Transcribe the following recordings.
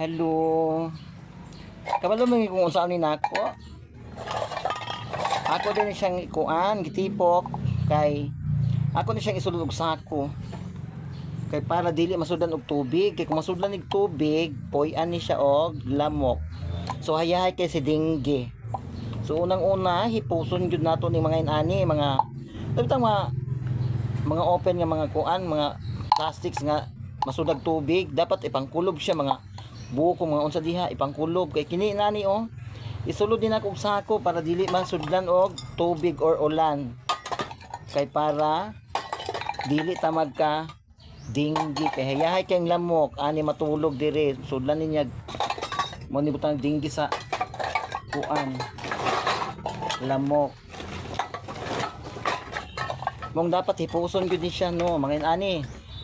Hello. Kabalo mo kung saan ni nako. Ako din siyang ikuan, gitipok kay ako ni siyang isulod og sako. Kay para dili masudlan og tubig, kay kung masudlan og tubig, puy-an ni siya og lamok. So hayahay kay si dengue. So unang-una hipuson gyud nato ni mga inani, mga tabitang mga open nga mga kuan, mga plastics nga masudag tubig, dapat ipangkulob siya mga buko mga unsa diha ipangkulob kay kini nani isulod din ako og sako para dili masudlan og tubig or ulan kay para dili ta magka dinggi kay hayahay kay lamok ani matulog dire sudlan niya mo ni butang dinggi sa kuan lamok mong dapat hipuson gyud ni siya no mga ani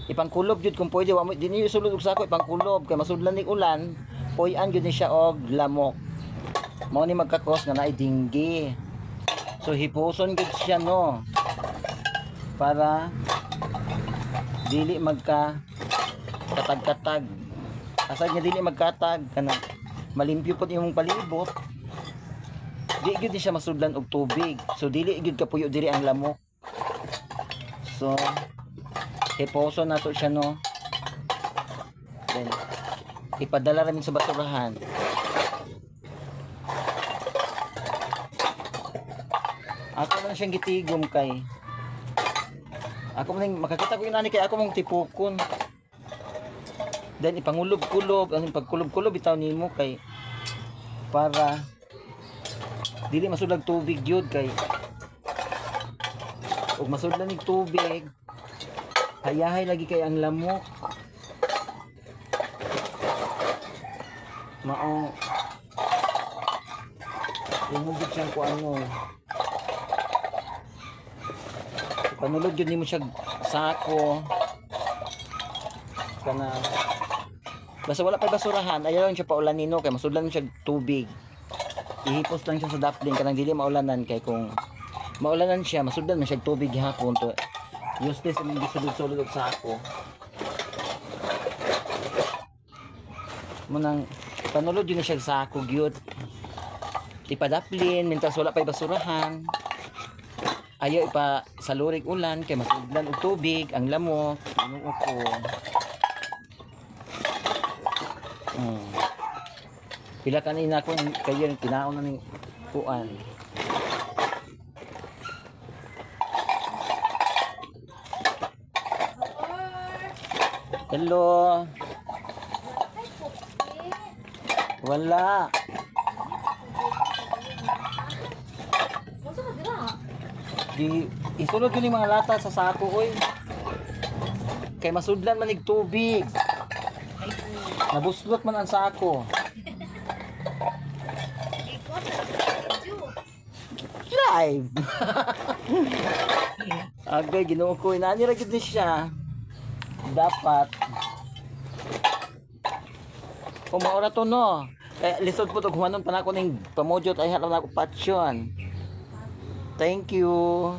ipangkulob jud kung pwede wa mo dinhi isulod og sako ipangkulob kay masudlan ning ulan puy-an jud ni siya og lamok mao ni magkakos nga naay dinggi so hipuson jud siya no para dili magka katag-katag asad nga dili magkatag kana malimpyo pod imong palibot di gyud ni siya masudlan og tubig so dili gyud kapuyo diri ang lamok so hiposo na to siya no then ipadala ramin sa basurahan ako lang siyang gitigom kay ako man makakita ko inani kay ako mong tipukon then ipangulob-kulob ang pagkulob-kulob bitaw nimo kay para dili masudlag tubig yun kay ug masudlan nig tubig hayahay lagi kay ang lamok mao lumugit siyang ko ano panulog yun mo siya sako kana basta wala pa basurahan ayaw lang siya paulan nino kay masudlan siya tubig ihipos lang siya sa dapling kanang dili maulanan kay kung maulanan siya masudlan man siya tubig hapon to useless ang gisulod-sulod og sako munang panulod yun na siya sako gyud ipadaplin mintas wala pa'y basurahan ayaw ipa salurig ulan kay masudlan og tubig ang lamok anong uko pila kanina ko kayo tinaon na ning kuan hello wala isulod yun yung mga lata sa sako oy kay masudlan man ig tubig nabuslot man ang sako live agay ginoo ko inani ra gid ni siya dapat kung maura to no kaya lisod po to humanon pa na ako ning pamudyo ay halaw na ako patsyon thank you